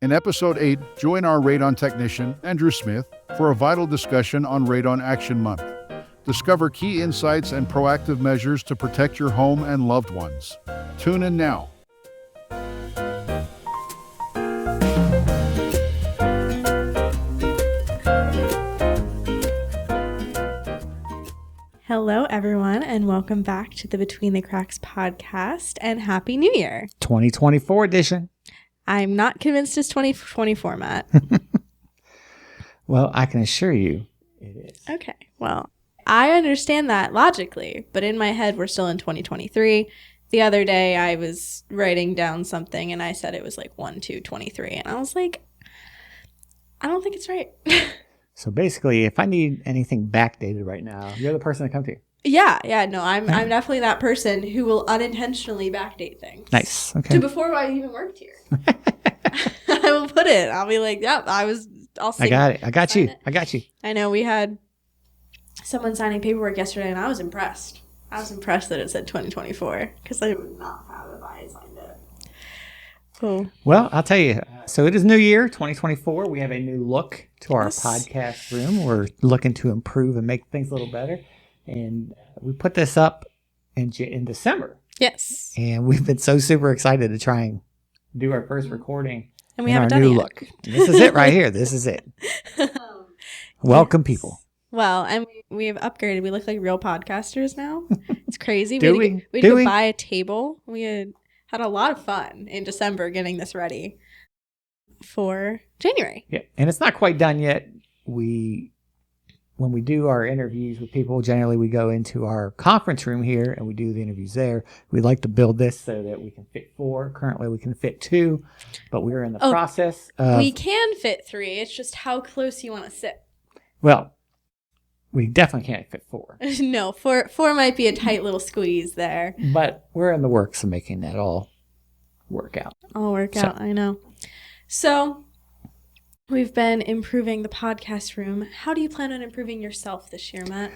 In Episode 8, join our radon technician, Andrew Smith, for a vital discussion on Radon Action Month. Discover key insights and proactive measures to protect your home and loved ones. Tune in now. Hello, everyone, and welcome back to the Between the Cracks podcast, and Happy New Year. 2024 edition. I'm not convinced it's 2024, Matt. Well, I can assure you it is. Okay, well, I understand that logically, but in my head, we're still in 2023. The other day, I was writing down something, and I said it was like 1/2/23, and I was like, I don't think it's right. So basically, if I need anything backdated right now, you're the person to come to. Yeah, no, I'm definitely that person who will unintentionally backdate things. Nice, okay. To before I even worked here. I will put it. I'll be like, yep, I'll say. I got it. I got you. I know we had someone signing paperwork yesterday, and I was impressed. I was impressed that it said 2024, because I would not have if I signed it. Cool. Well, I'll tell you. So it is New Year, 2024. We have a new look to our podcast room. We're looking to improve and make things a little better. And we put this up in December. Yes. And we've been so super excited to try and do our first recording. And we haven't done it yet. Look. This is it right here. This is it. Welcome, people. Well, and we have upgraded. We look like real podcasters now. It's crazy. We had to go buy a table. We had a lot of fun in December getting this ready for January. Yeah, and it's not quite done yet. When we do our interviews with people, generally we go into our conference room here and we do the interviews there. We like to build this so that we can fit 4. Currently we can fit 2, but we're in the process of... We can fit 3. It's just how close you want to sit. Well, we definitely can't fit 4. No, 4 might be a tight little squeeze there. But we're in the works of making that all work out. I know. So... we've been improving the podcast room. How do you plan on improving yourself this year, Matt?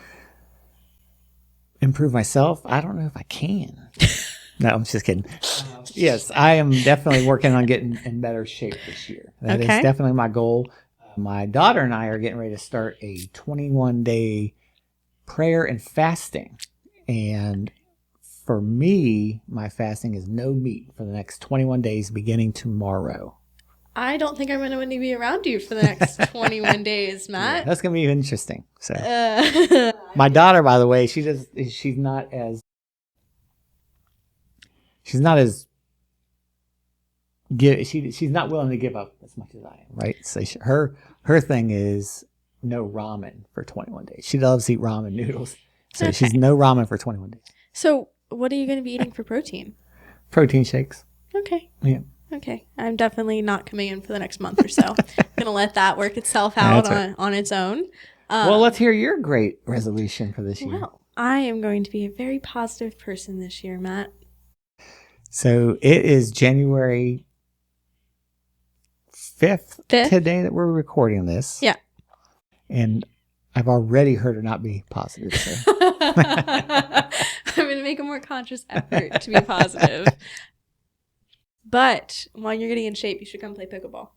Improve myself? I don't know if I can. No, I'm just kidding. Yes, I am definitely working on getting in better shape this year. That is definitely my goal. My daughter and I are getting ready to start a 21-day prayer and fasting. And for me, my fasting is no meat for the next 21 days beginning tomorrow. I don't think I'm going to be around you for the next 21 days, Matt. Yeah, that's going to be interesting. So, my daughter, by the way, she's not willing to give up as much as I am, right? So her thing is no ramen for 21 days. She loves to eat ramen noodles. So she's no ramen for 21 days. So what are you going to be eating for protein? Protein shakes. Okay. Yeah. Okay. I'm definitely not coming in for the next month or so. I'm going to let that work itself out on its own. Well, let's hear your great resolution for this year. Well, I am going to be a very positive person this year, Matt. So it is January 5th today that we're recording this. Yeah. And I've already heard her not be positive. So. I'm going to make a more conscious effort to be positive. But while you're getting in shape, you should come play pickleball.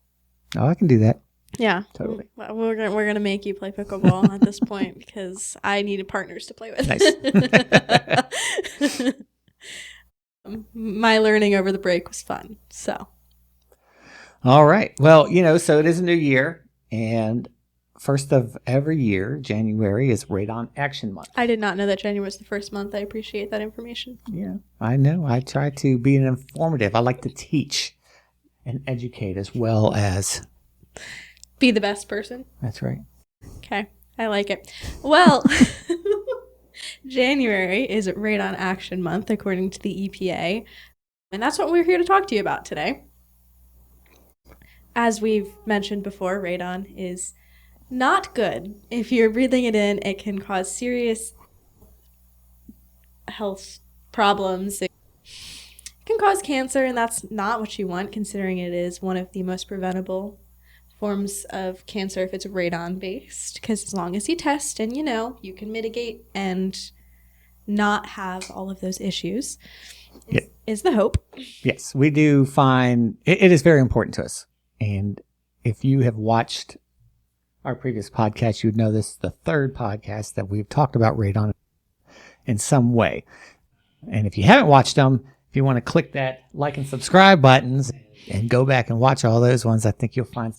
Oh, I can do that. Yeah. Totally. We're gonna make you play pickleball at this point because I needed partners to play with. Nice. My learning over the break was fun. So. All right. Well, so it is a new year, and first of every year, January is Radon Action Month. I did not know that January was the first month. I appreciate that information. Yeah, I know. I try to be informative. I like to teach and educate as well as... be the best person. That's right. Okay. I like it. Well, January is Radon Action Month, according to the EPA. And that's what we're here to talk to you about today. As we've mentioned before, radon is not good. If you're breathing it in, it can cause serious health problems. It can cause cancer, and that's not what you want, considering it is one of the most preventable forms of cancer if it's radon-based. Because as long as you test and you can mitigate and not have all of those issues, is the hope. Yes, we do find it is very important to us. And if you have watched our previous podcast, you would know this is the third podcast that we've talked about radon in some way. And if you haven't watched them, if you want to click that like and subscribe buttons and go back and watch all those ones, I think you'll find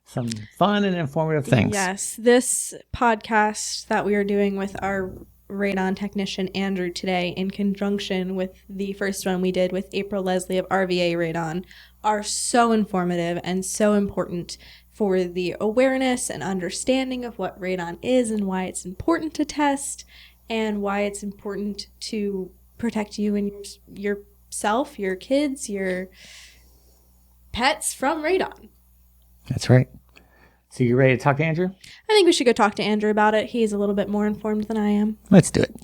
some fun and informative things. Yes, this podcast that we are doing with our radon technician Andrew today, in conjunction with the first one we did with April Leslie of RVA Radon, are so informative and so important for the awareness and understanding of what radon is and why it's important to test and why it's important to protect you and yourself, your kids, your pets from radon. That's right. So you ready to talk to Andrew? I think we should go talk to Andrew about it. He's a little bit more informed than I am. Let's do it.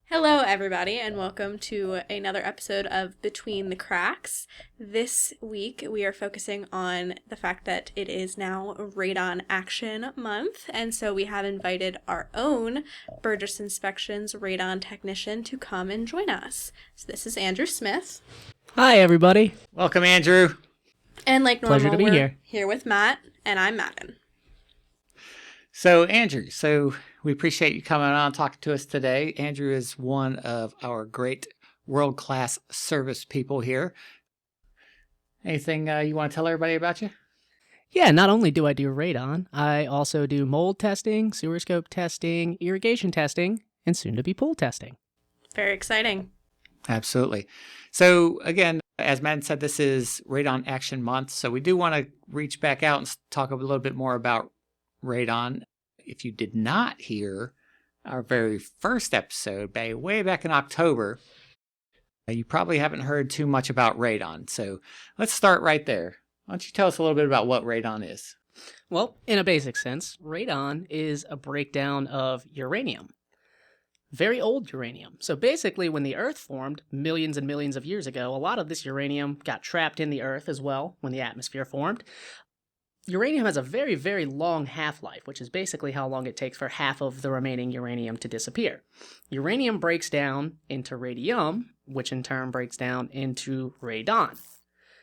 Hello, everybody, and welcome to another episode of Between the Cracks. This week, we are focusing on the fact that it is now Radon Action Month, and so we have invited our own Burgess Inspections radon technician to come and join us. So this is Andrew Smith. Hi, everybody. Welcome, Andrew. And like normal, Pleasure to be we're here with Matt, and I'm Madden. So, Andrew, we appreciate you coming on and talking to us today. Andrew is one of our great world-class service people here. Anything you want to tell everybody about you? Yeah, not only do I do radon, I also do mold testing, sewer scope testing, irrigation testing, and soon to be pool testing. Very exciting. Absolutely. So, again, as Madden said, this is Radon Action Month, so we do want to reach back out and talk a little bit more about radon. If you did not hear our very first episode way back in October, you probably haven't heard too much about radon. So let's start right there. Why don't you tell us a little bit about what radon is? Well, in a basic sense, radon is a breakdown of uranium. Very old uranium. So basically, when the Earth formed millions and millions of years ago, a lot of this uranium got trapped in the Earth as well when the atmosphere formed. Uranium has a very, very long half-life, which is basically how long it takes for half of the remaining uranium to disappear. Uranium breaks down into radium, which in turn breaks down into radon.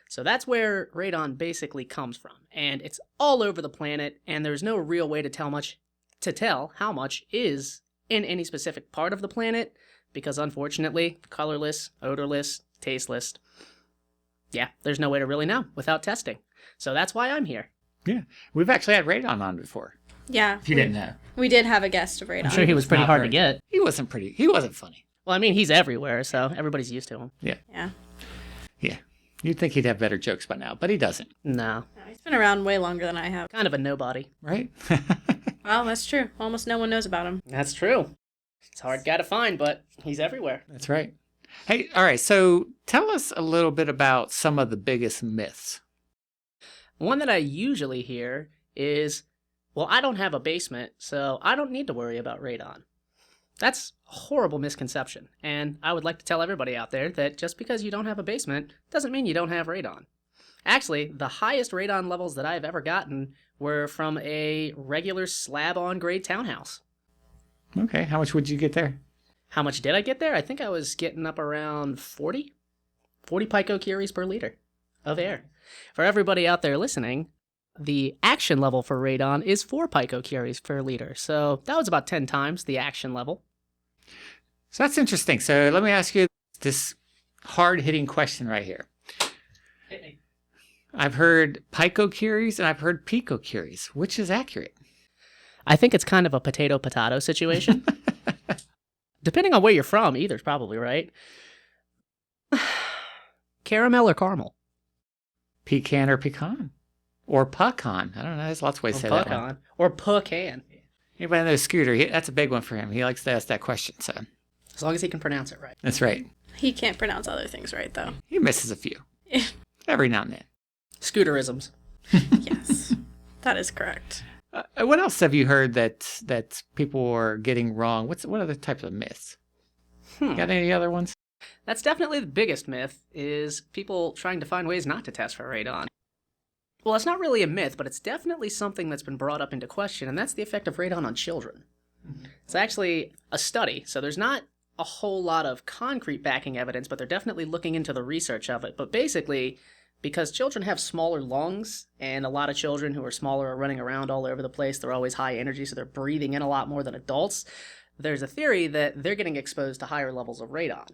So that's where radon basically comes from. And it's all over the planet, and there's no real way to tell how much is in any specific part of the planet, because unfortunately, colorless, odorless, tasteless. Yeah, there's no way to really know without testing. So that's why I'm here. Yeah, we've actually had radon on before. Yeah. If you didn't know. We did have a guest of radon. I'm sure he was pretty hard to get. He wasn't funny. Well, I mean, he's everywhere, so everybody's used to him. Yeah. You'd think he'd have better jokes by now, but he doesn't. No. He's been around way longer than I have. Kind of a nobody. Right? Well, that's true. Almost no one knows about him. That's true. It's a hard guy to find, but he's everywhere. That's right. Hey, all right, so tell us a little bit about some of the biggest myths. One that I usually hear is, well, I don't have a basement, so I don't need to worry about radon. That's a horrible misconception, and I would like to tell everybody out there that just because you don't have a basement doesn't mean you don't have radon. Actually, the highest radon levels that I've ever gotten were from a regular slab-on-grade townhouse. Okay, how much would you get there? How much did I get there? I think I was getting up around 40 picocuries per liter of air. For everybody out there listening, the action level for radon is 4 picocuries per liter, so that was about 10 times the action level. So that's interesting. So let me ask you this hard-hitting question right here. Hit me. I've heard picocuries and I've heard picocuries. Which is accurate? I think it's kind of a potato-potato situation. Depending on where you're from, either's probably right. Caramel or caramel? Pecan or pecan? Or pecan. I don't know. There's lots of ways to say that one. Or pecan. Anybody know Scooter? That's a big one for him. He likes to ask that question. So As long as he can pronounce it right. that's right. He can't pronounce other things right, though. He misses a few. Every now and then. Scooterisms. Yes, that is correct. What else have you heard that people are getting wrong? What other types of myths? Got any other ones? That's definitely the biggest myth, is people trying to find ways not to test for radon. Well, it's not really a myth, but it's definitely something that's been brought up into question, and that's the effect of radon on children. It's actually a study, so there's not a whole lot of concrete backing evidence, but they're definitely looking into the research of it. But basically, because children have smaller lungs, and a lot of children who are smaller are running around all over the place. They're always high energy, so they're breathing in a lot more than adults. There's a theory that they're getting exposed to higher levels of radon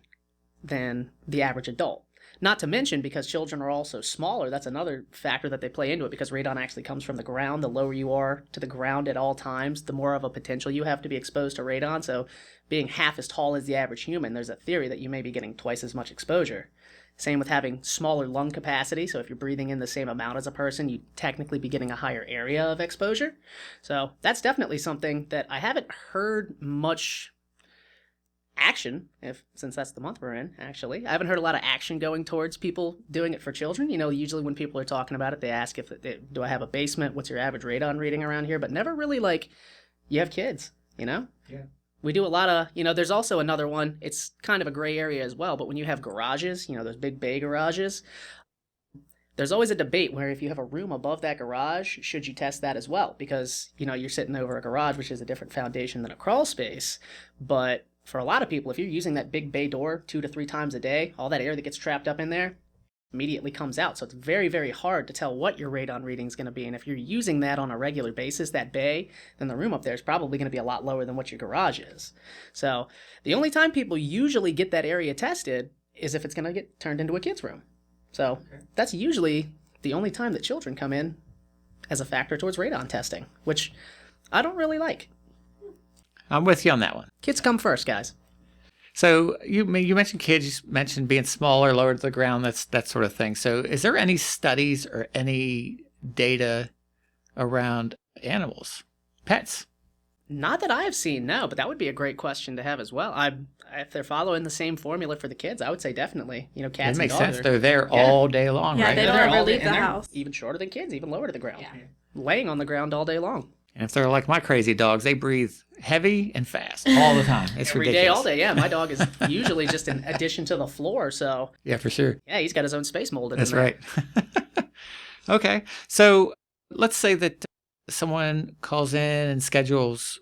than the average adult. Not to mention, because children are also smaller, that's another factor that they play into it, because radon actually comes from the ground. The lower you are to the ground at all times, the more of a potential you have to be exposed to radon. So being half as tall as the average human, there's a theory that you may be getting twice as much exposure. Same with having smaller lung capacity. So if you're breathing in the same amount as a person, you'd technically be getting a higher area of exposure. So that's definitely something that I haven't heard much action, since that's the month we're in, actually. I haven't heard a lot of action going towards people doing it for children. Usually when people are talking about it, they ask do I have a basement? What's your average radon reading around here? But never really you have kids, Yeah. We do a lot of, there's also another one. It's kind of a gray area as well, but when you have garages, those big bay garages, there's always a debate where if you have a room above that garage, should you test that as well? Because, you're sitting over a garage, which is a different foundation than a crawl space. But for a lot of people, if you're using that big bay door 2 to 3 times a day, all that air that gets trapped up in there immediately comes out. So it's very, very hard to tell what your radon reading is going to be. And if you're using that on a regular basis, that bay, then the room up there is probably going to be a lot lower than what your garage is. So the only time people usually get that area tested is if it's going to get turned into a kid's room. So that's usually the only time that children come in as a factor towards radon testing, which I don't really like. I'm with you on that one. Kids come first, guys. So you mentioned kids, you mentioned being smaller, lower to the ground, that sort of thing. So is there any studies or any data around animals, pets? Not that I have seen, no, but that would be a great question to have as well. If they're following the same formula for the kids, I would say definitely. Cats it makes and dogs sense. They're there all day long, Yeah, right? they don't They're ever all day- leave the and they're house. Even shorter than kids, even lower to the ground. Laying on the ground all day long. And if they're like my crazy dogs, they breathe heavy and fast all the time. It's Every ridiculous. day, all day, yeah. My dog is usually just an addition to the floor, so Yeah, for sure. yeah, he's got his own space molded That's in there. right. Okay. So let's say that someone calls in and schedules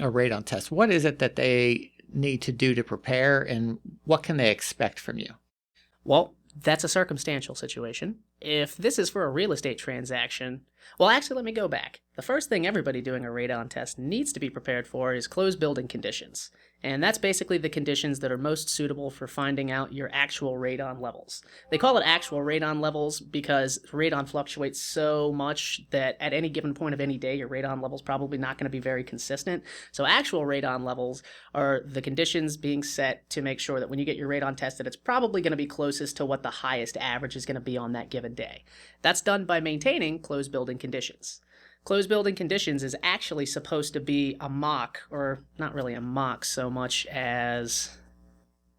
a radon test. What is it that they need to do to prepare, and what can they expect from you? Well, that's a circumstantial situation. If this is for a real estate transaction, well, actually, let me go back. The first thing everybody doing a radon test needs to be prepared for is closed building conditions. And that's basically the conditions that are most suitable for finding out your actual radon levels. They call it actual radon levels because radon fluctuates so much that at any given point of any day, your radon level's probably not going to be very consistent. So actual radon levels are the conditions being set to make sure that when you get your radon tested, it's probably going to be closest to what the highest average is going to be on that given day. That's done by maintaining closed building conditions. Closed building conditions is actually supposed to be a mock, or not really a mock so much as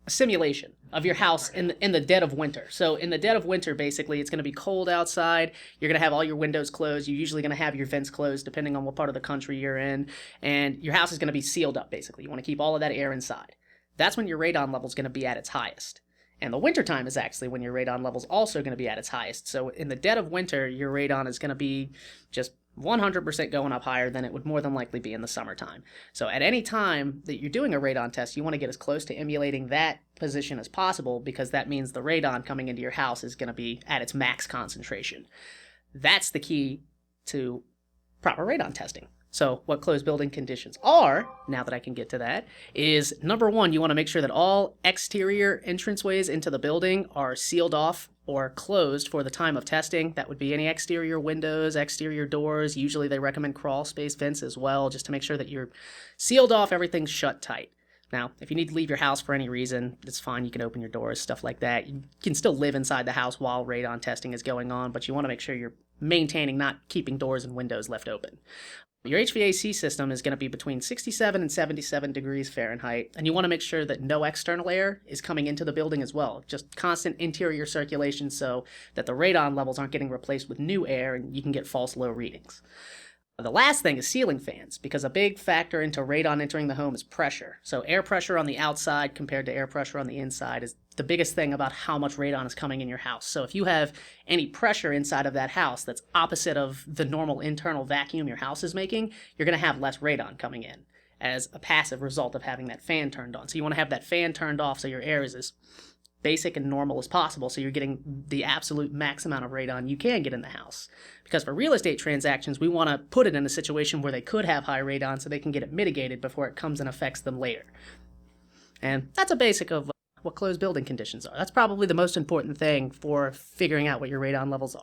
a simulation of your house in the dead of winter. So in the dead of winter, basically, it's going to be cold outside. You're going to have all your windows closed. You're usually going to have your vents closed, depending on what part of the country you're in. And your house is going to be sealed up, basically. You want to keep all of that air inside. That's when your radon level is going to be at its highest. And the wintertime is actually when your radon level is also going to be at its highest. So in the dead of winter, your radon is going to be just 100% going up higher than it would more than likely be in the summertime. So at any time that you're doing a radon test, you want to get as close to emulating that position as possible, because that means the radon coming into your house is going to be at its max concentration. That's the key to proper radon testing. So what closed building conditions are, now that I can get to that, is number one, you want to make sure that all exterior entranceways into the building are sealed off or closed for the time of testing. That would be any exterior windows, exterior doors. Usually they recommend crawl space vents as well, just to make sure that you're sealed off, everything's shut tight. Now, if you need to leave your house for any reason, it's fine. You can open your doors, stuff like that. You can still live inside the house while radon testing is going on, but you want to make sure you're maintaining, not keeping doors and windows left open. Your HVAC system is going to be between 67 and 77 degrees Fahrenheit, and you want to make sure that no external air is coming into the building as well. Just constant interior circulation so that the radon levels aren't getting replaced with new air and you can get false low readings. The last thing is ceiling fans, because a big factor into radon entering the home is pressure. So air pressure on the outside compared to air pressure on the inside is the biggest thing about how much radon is coming in your house. So if you have any pressure inside of that house that's opposite of the normal internal vacuum your house is making, you're going to have less radon coming in as a passive result of having that fan turned on. So you want to have that fan turned off so your air is as basic and normal as possible, so you're getting the absolute max amount of radon you can get in the house. Because for real estate transactions, we want to put it in a situation where they could have high radon so they can get it mitigated before it comes and affects them later. And that's a basic of what closed building conditions are. That's probably the most important thing for figuring out what your radon levels are.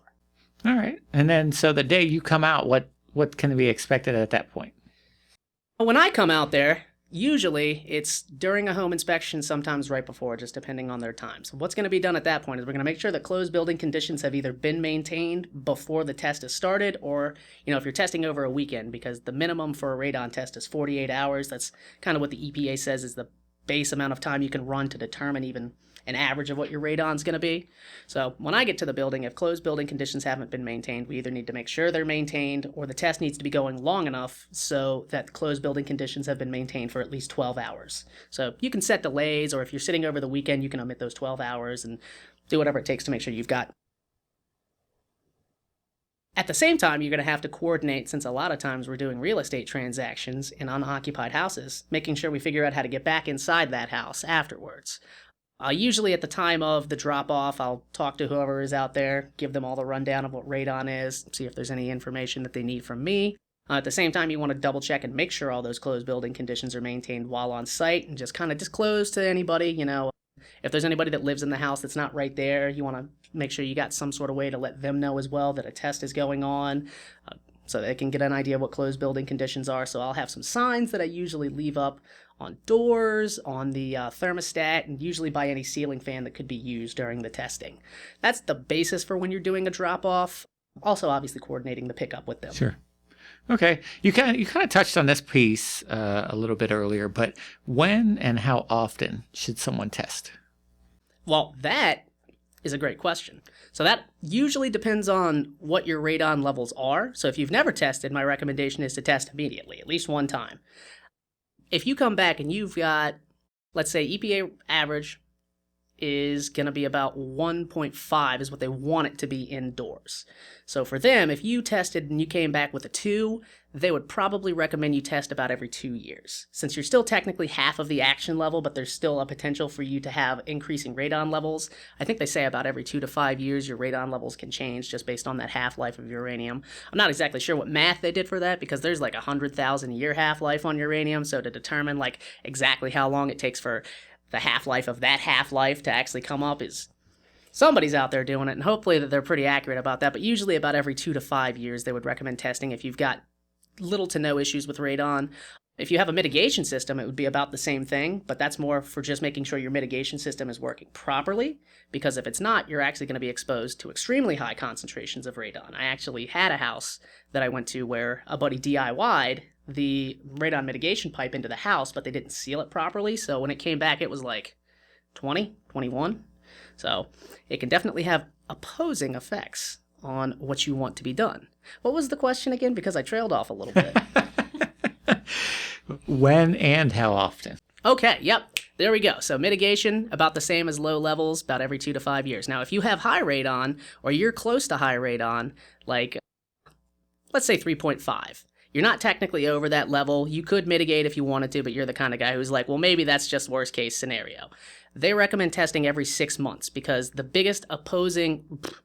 All right. And then, so the day you come out, what can be expected at that point? When I come out there, usually it's during a home inspection, sometimes right before, just depending on their time. So what's going to be done at that point is we're going to make sure that closed building conditions have either been maintained before the test is started, or, if you're testing over a weekend, because the minimum for a radon test is 48 hours. That's kind of what the EPA says is the base amount of time you can run to determine even an average of what your radon's going to be. So when I get to the building, if closed building conditions haven't been maintained, we either need to make sure they're maintained, or the test needs to be going long enough so that closed building conditions have been maintained for at least 12 hours. So you can set delays, or if you're sitting over the weekend, you can omit those 12 hours and do whatever it takes to make sure you've got. At the same time, you're going to have to coordinate, since a lot of times we're doing real estate transactions in unoccupied houses, making sure we figure out how to get back inside that house afterwards. Usually at the time of the drop-off, I'll talk to whoever is out there, give them all the rundown of what radon is, see if there's any information that they need from me. At the same time, you want to double-check and make sure all those closed building conditions are maintained while on site, and just kind of disclose to anybody, if there's anybody that lives in the house that's not right there, you want to make sure you got some sort of way to let them know as well that a test is going on, so they can get an idea of what closed building conditions are. So I'll have some signs that I usually leave up on doors, on the thermostat, and usually by any ceiling fan that could be used during the testing. That's the basis for when you're doing a drop-off. Also, obviously, coordinating the pickup with them. Sure. Okay. You kind of touched on this piece a little bit earlier, but when and how often should someone test? Well, that is a great question. So that usually depends on what your radon levels are. So if you've never tested, my recommendation is to test immediately, at least one time. If you come back and you've got, let's say EPA average is going to be about 1.5 is what they want it to be indoors. So for them, if you tested and you came back with a 2, they would probably recommend you test about every 2 years. Since you're still technically half of the action level, but there's still a potential for you to have increasing radon levels. I think they say about every 2 to 5 years your radon levels can change just based on that half-life of uranium. I'm not exactly sure what math they did for that, because there's like 100,000 year half-life on uranium, so to determine exactly how long it takes for the half-life of that half-life to actually come up is somebody's out there doing it, and hopefully that they're pretty accurate about that. But usually about every 2 to 5 years they would recommend testing if you've got little to no issues with radon. If you have a mitigation system, it would be about the same thing, but that's more for just making sure your mitigation system is working properly, because if it's not, you're actually going to be exposed to extremely high concentrations of radon. I actually had a house that I went to where a buddy DIY'd the radon mitigation pipe into the house, but they didn't seal it properly, so when it came back it was like 20, 21. So it can definitely have opposing effects on what you want to be done. What was the question again? Because I trailed off a little bit. When and how often? Okay, yep, there we go. So mitigation, about the same as low levels, about every 2 to 5 years. Now, if you have high radon, or you're close to high radon, like, let's say 3.5, you're not technically over that level. You could mitigate if you wanted to, but you're the kind of guy who's like, well, maybe that's just worst case scenario. They recommend testing every 6 months, because the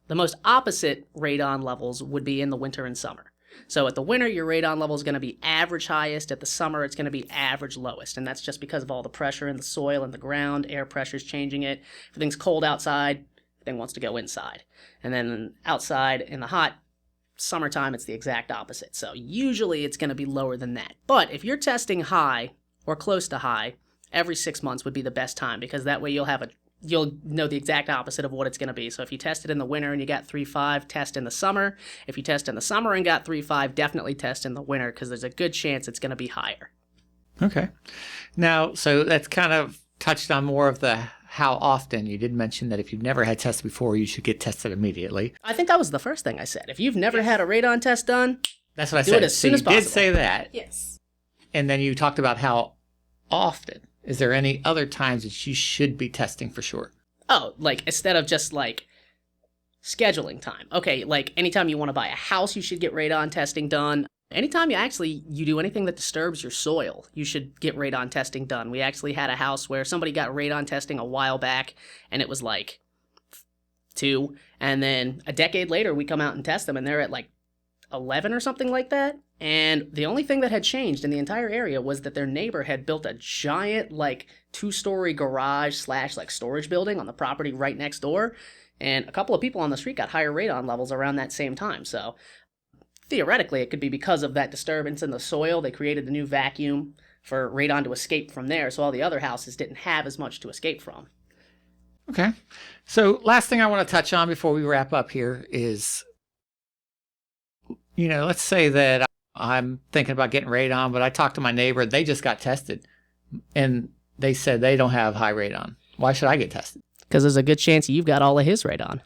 most opposite radon levels would be in the winter and summer. So at the winter, your radon level is going to be average highest. At the summer, it's going to be average lowest. And that's just because of all the pressure in the soil and the ground. Air pressure is changing it. If everything's cold outside, everything wants to go inside. And then outside in the hot summertime, it's the exact opposite. So usually it's going to be lower than that. But if you're testing high or close to high, every 6 months would be the best time, because that way you'll know the exact opposite of what it's going to be. So if you tested in the winter and you got 3.5, test in the summer. If you test in the summer and got 3.5, definitely test in the winter, because there's a good chance it's going to be higher. Okay. Now, so that's kind of touched on more of the how often. You did mention that if you've never had tests before, you should get tested immediately. I think that was the first thing I said. If you've never had a radon test done, that's what I do said. it as soon as possible. You did say that. Yes. And then you talked about how often. Is there any other times that you should be testing for sure? Oh, instead of just scheduling time. Okay, anytime you want to buy a house, you should get radon testing done. anytime you do anything that disturbs your soil, you should get radon testing done. We actually had a house where somebody got radon testing a while back, and it was like 2, and then a decade later we come out and test them and they're at like 11 or something like that. And the only thing that had changed in the entire area was that their neighbor had built a giant like 2-story garage / like storage building on the property right next door, and a couple of people on the street got higher radon levels around that same time. So theoretically it could be because of that disturbance in the soil. They created a new vacuum for radon to escape from there, so all the other houses didn't have as much to escape from. Okay. So last thing I want to touch on before we wrap up here is, let's say that I'm thinking about getting radon, but I talked to my neighbor. They just got tested, and they said they don't have high radon. Why should I get tested? Because there's a good chance you've got all of his radon.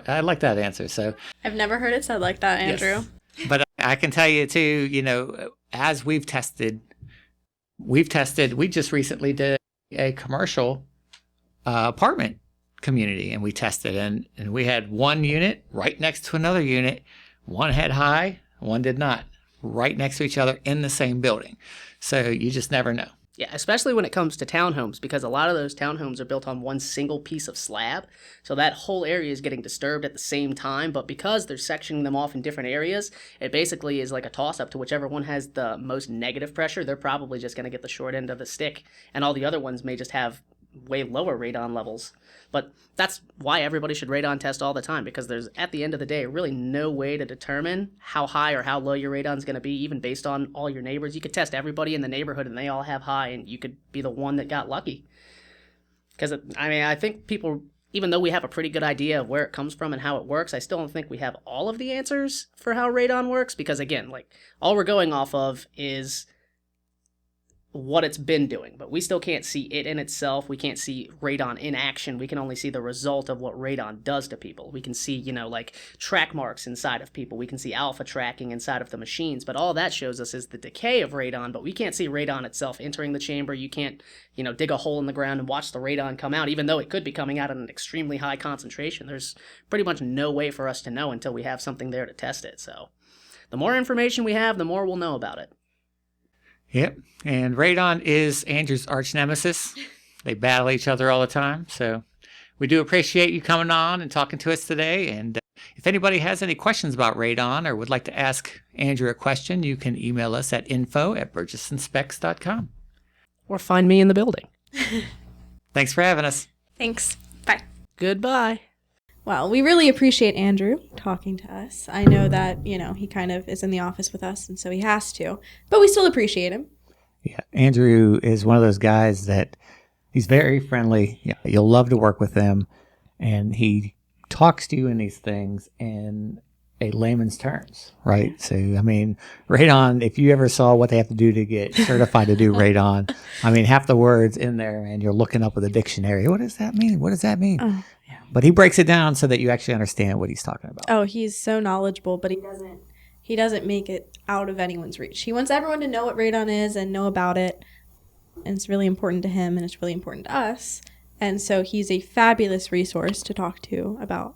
I like that answer. So I've never heard it said like that, Andrew. Yes. But I can tell you too, as we just recently did a commercial apartment community, and we tested, and we had one unit right next to another unit. One had high, one did not, right next to each other in the same building. So you just never know. Yeah, especially when it comes to townhomes, because a lot of those townhomes are built on one single piece of slab. So that whole area is getting disturbed at the same time. But because they're sectioning them off in different areas, it basically is like a toss-up to whichever one has the most negative pressure. They're probably just going to get the short end of the stick. And all the other ones may just have way lower radon levels. But that's why everybody should radon test all the time, because there's, at the end of the day, really no way to determine how high or how low your radon's going to be, even based on all your neighbors. You could test everybody in the neighborhood and they all have high, and you could be the one that got lucky. Because, I think people, even though we have a pretty good idea of where it comes from and how it works, I still don't think we have all of the answers for how radon works, because, again, like, all we're going off of is what it's been doing, but we still can't see it in itself. We can't see radon in action. We can only see the result of what radon does to people. We can see, like track marks inside of people. We can see alpha tracking inside of the machines, but all that shows us is the decay of radon, but we can't see radon itself entering the chamber. You can't, dig a hole in the ground and watch the radon come out, even though it could be coming out at an extremely high concentration. There's pretty much no way for us to know until we have something there to test it. So the more information we have, the more we'll know about it. Yep. And radon is Andrew's arch nemesis. They battle each other all the time. So we do appreciate you coming on and talking to us today. And if anybody has any questions about radon or would like to ask Andrew a question, you can email us at info@burgessinspects.com. Or find me in the building. Thanks for having us. Thanks. Bye. Goodbye. Well, we really appreciate Andrew talking to us. I know that, he kind of is in the office with us, and so he has to, but we still appreciate him. Yeah, Andrew is one of those guys that he's very friendly. Yeah, you'll love to work with him, and he talks to you in these things in a layman's terms, right? So, radon, if you ever saw what they have to do to get certified to do radon, half the words in there, and you're looking up with a dictionary. What does that mean? What does that mean? Yeah. But he breaks it down so that you actually understand what he's talking about. Oh, he's so knowledgeable, but he doesn't make it out of anyone's reach. He wants everyone to know what radon is and know about it. And it's really important to him, and it's really important to us. And so he's a fabulous resource to talk to about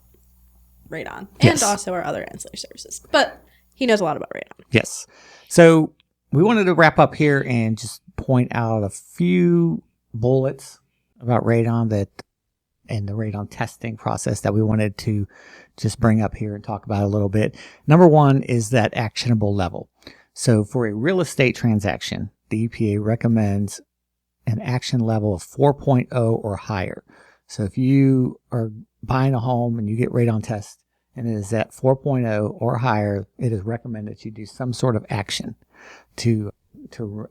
radon, yes, and also our other ancillary services. But he knows a lot about radon. Yes. So we wanted to wrap up here and just point out a few bullets about radon and the radon testing process that we wanted to just bring up here and talk about a little bit. Number one is that actionable level. So for a real estate transaction, the EPA recommends an action level of 4.0 or higher. So if you are buying a home and you get radon test and it is at 4.0 or higher, it is recommended that you do some sort of action to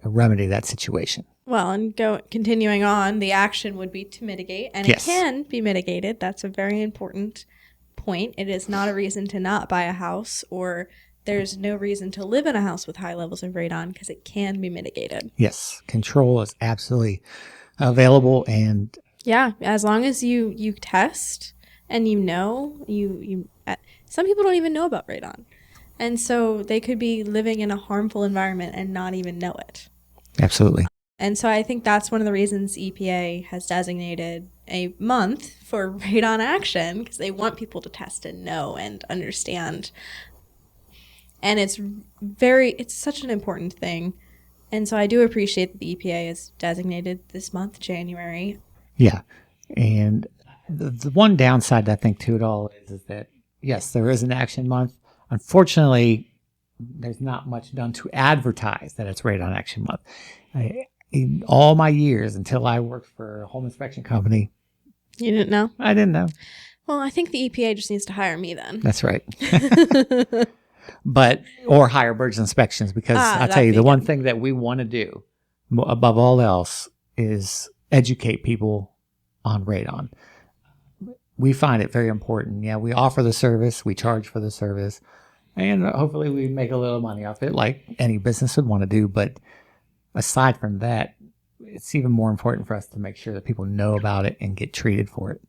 remedy that situation. Well, and continuing on, the action would be to mitigate, and yes, it can be mitigated. That's a very important point. It is not a reason to not buy a house, or there's no reason to live in a house with high levels of radon, because it can be mitigated. Yes, control is absolutely available, and yeah, as long as you test and you some people don't even know about radon, and so they could be living in a harmful environment and not even know it. Absolutely. And so I think that's one of the reasons EPA has designated a month for Radon Action, because they want people to test and know and understand. And it's such an important thing. And so I do appreciate that the EPA has designated this month, January. Yeah. And the one downside, I think, to it all is that, yes, there is an action month. Unfortunately, there's not much done to advertise that it's Radon Action Month. In all my years until I worked for a home inspection company, You didn't know? I didn't know. Well, I think the EPA just needs to hire me then. That's right. Or hire Birds Inspections, because I'll tell you, the one thing that we want to do above all else is educate people on radon. We find it very important. Yeah, we offer the service, we charge for the service, and hopefully we make a little money off it like any business would want to do. But aside from that, it's even more important for us to make sure that people know about it and get treated for it.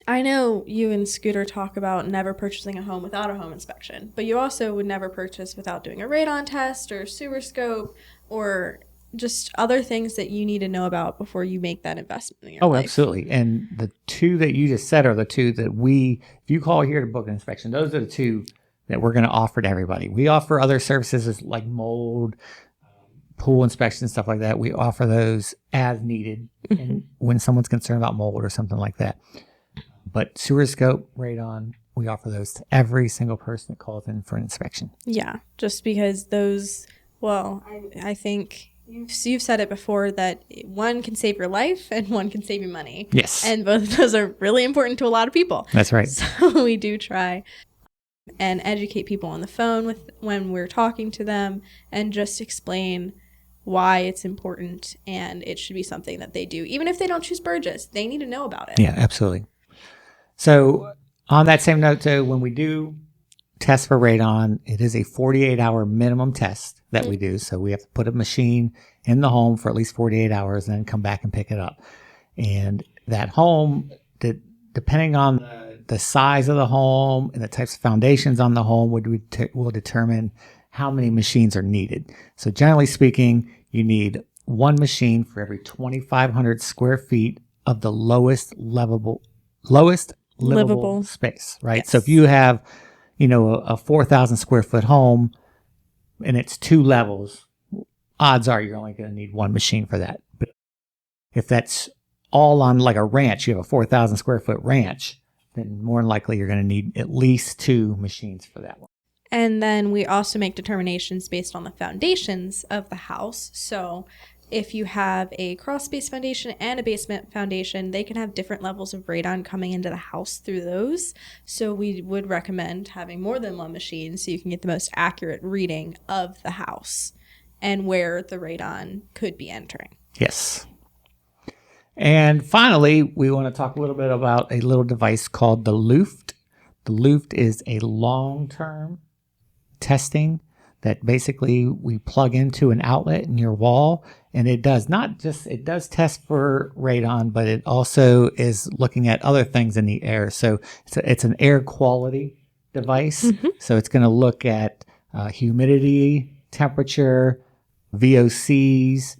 I know you and Scooter talk about never purchasing a home without a home inspection, but you also would never purchase without doing a radon test or sewer scope or just other things that you need to know about before you make that investment in your life. Absolutely. And the two that you just said are the two that if you call here to book an inspection, those are the two that we're going to offer to everybody. We offer other services like mold, pool inspections, stuff like that. We offer those as needed and when someone's concerned about mold or something like that. But sewer scope, radon, we offer those to every single person that calls in for an inspection. Yeah, just because those, well, I think you've said it before that one can save your life and one can save you money. Yes. And both of those are really important to a lot of people. That's right. So we do try and educate people on the phone when we're talking to them and just explain why it's important and it should be something that they do. Even if they don't choose Burgess, they need to know about it. Yeah, absolutely. So on that same note, too, when we do test for radon, it is a 48-hour minimum test that we do. So we have to put a machine in the home for at least 48 hours and then come back and pick it up. And that home, depending on the size of the home and the types of foundations on the home, will determine how many machines are needed. So generally speaking, you need one machine for every 2,500 square feet of the lowest livable space, right? Yes. So if you have, a 4,000 square foot home and it's 2 levels, odds are you're only going to need one machine for that. But if that's all on like a ranch, you have a 4,000 square foot ranch, then more than likely you're going to need at least 2 machines for that one. And then we also make determinations based on the foundations of the house. So if you have a crawl space foundation and a basement foundation, they can have different levels of radon coming into the house through those. So we would recommend having more than one machine so you can get the most accurate reading of the house and where the radon could be entering. Yes. And finally, we want to talk a little bit about a little device called the Luft. The Luft is a long-term testing that basically we plug into an outlet in your wall, and it does test for radon, but it also is looking at other things in the air. So it's an air quality device. Mm-hmm. So it's going to look at humidity, temperature, VOCs,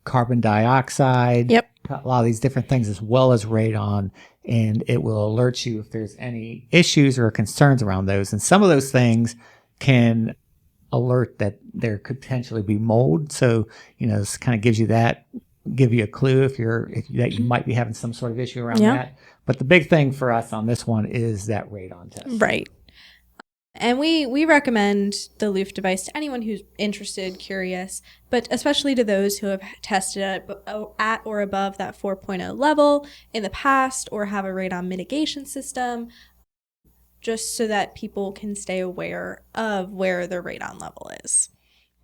carbon dioxide, Yep. A lot of these different things, as well as radon, and it will alert you if there's any issues or concerns around those. And some of those things can alert that there could potentially be mold. So, this kind of give you a clue if you might be having some sort of issue around that. But the big thing for us on this one is that radon test. Right. And we recommend the Luft device to anyone who's interested, curious, but especially to those who have tested at or above that 4.0 level in the past or have a radon mitigation system, just so that people can stay aware of where their radon level is.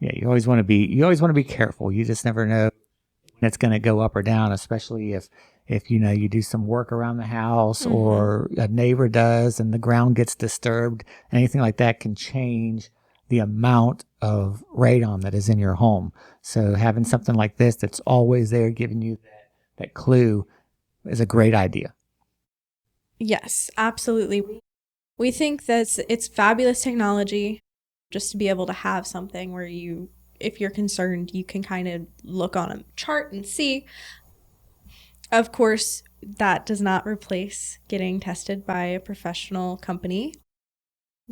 Yeah, you always want to be careful. You just never know when it's going to go up or down, especially if you do some work around the house mm-hmm. or a neighbor does and the ground gets disturbed. Anything like that can change the amount of radon that is in your home. So having something like this that's always there giving you that clue is a great idea. Yes, absolutely. We think that it's fabulous technology just to be able to have something where if you're concerned, you can kind of look on a chart and see. Of course, that does not replace getting tested by a professional company.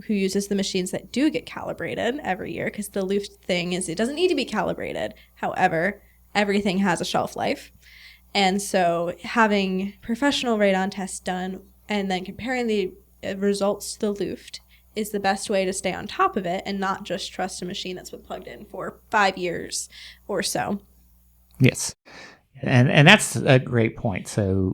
who uses the machines that do get calibrated every year, because the Luft thing is it doesn't need to be calibrated. However, everything has a shelf life. And so having professional radon tests done and then comparing the results to the Luft is the best way to stay on top of it and not just trust a machine that's been plugged in for 5 years or so. Yes. And that's a great point. So,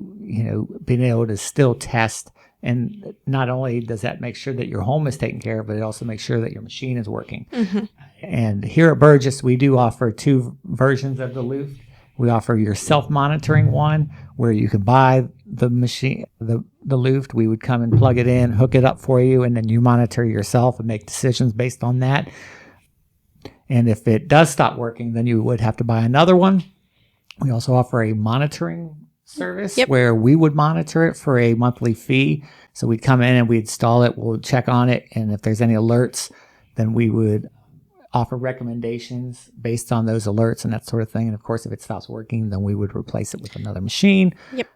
being able to still test, and not only does that make sure that your home is taken care of, but it also makes sure that your machine is working. Mm-hmm. And here at Burgess, we do offer 2 versions of the Luft. We offer your self-monitoring one, where you can buy the machine, the Luft. We would come and plug it in, hook it up for you, and then you monitor yourself and make decisions based on that. And if it does stop working, then you would have to buy another one. We also offer a monitoring service where we would monitor it for a monthly fee. So we'd come in and we'd install it, we'll check on it, and if there's any alerts, then we would offer recommendations based on those alerts and that sort of thing. And of course, if it stops working, then we would replace it with another machine. Yep.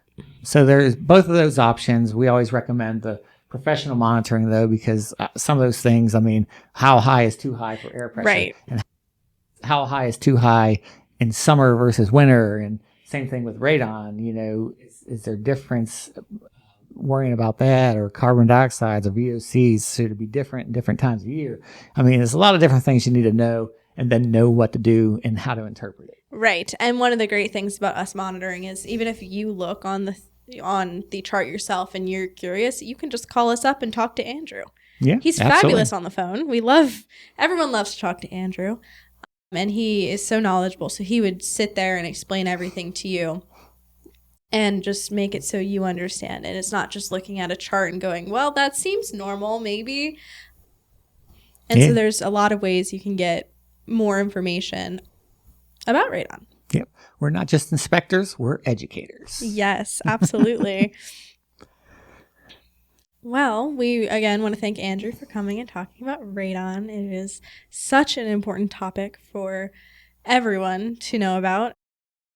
So there's both of those options. We always recommend the professional monitoring, though, because some of those things, how high is too high for air pressure? Right. And how high is too high in summer versus winter? And same thing with radon. Is there difference worrying about that, or carbon dioxide or VOCs? Should it be different in different times of year? There's a lot of different things you need to know, and then know what to do and how to interpret it. Right. And one of the great things about us monitoring is even if you look on the chart yourself and you're curious, you can just call us up and talk to Andrew. Yeah, he's fabulous on the phone. Everyone loves to talk to Andrew. And he is so knowledgeable. So he would sit there and explain everything to you and just make it so you understand. And it's not just looking at a chart and going, well, that seems normal, maybe. And so there's a lot of ways you can get more information about radon. Yep. We're not just inspectors, we're educators. Yes, absolutely. Well, we again want to thank Andrew for coming and talking about radon. It is such an important topic for everyone to know about.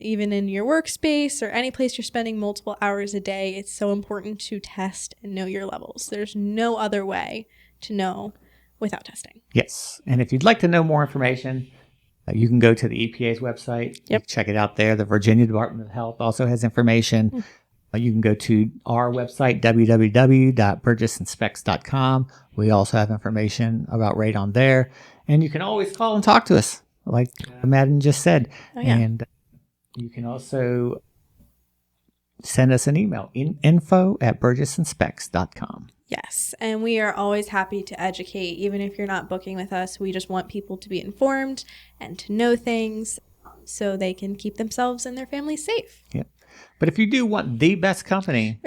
Even in your workspace or any place you're spending multiple hours a day, it's so important to test and know your levels. There's no other way to know without testing. Yes. And if you'd like to know more information, you can go to the EPA's website. Yep. Check it out there. The Virginia Department of Health also has information. You can go to our website, www.burgessinspects.com. We also have information about radon there. And you can always call and talk to us, like Madden just said. Oh, yeah. And you can also send us an email, info@burgessinspects.com. Yes, and we are always happy to educate. Even if you're not booking with us, we just want people to be informed and to know things so they can keep themselves and their families safe. Yep. But if you do want the best company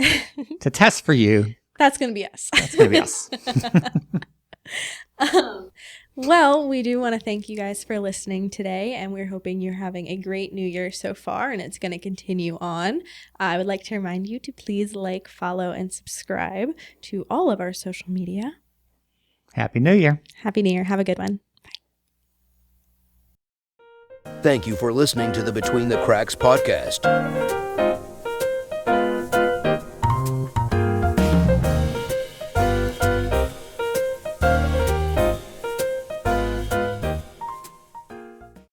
to test for you, that's going to be us. That's going to be us. Well, we do want to thank you guys for listening today, and we're hoping you're having a great new year so far, and it's going to continue on. I would like to remind you to please like, follow, and subscribe to all of our social media. Happy New Year. Happy New Year. Have a good one. Bye. Thank you for listening to the Between the Cracks podcast.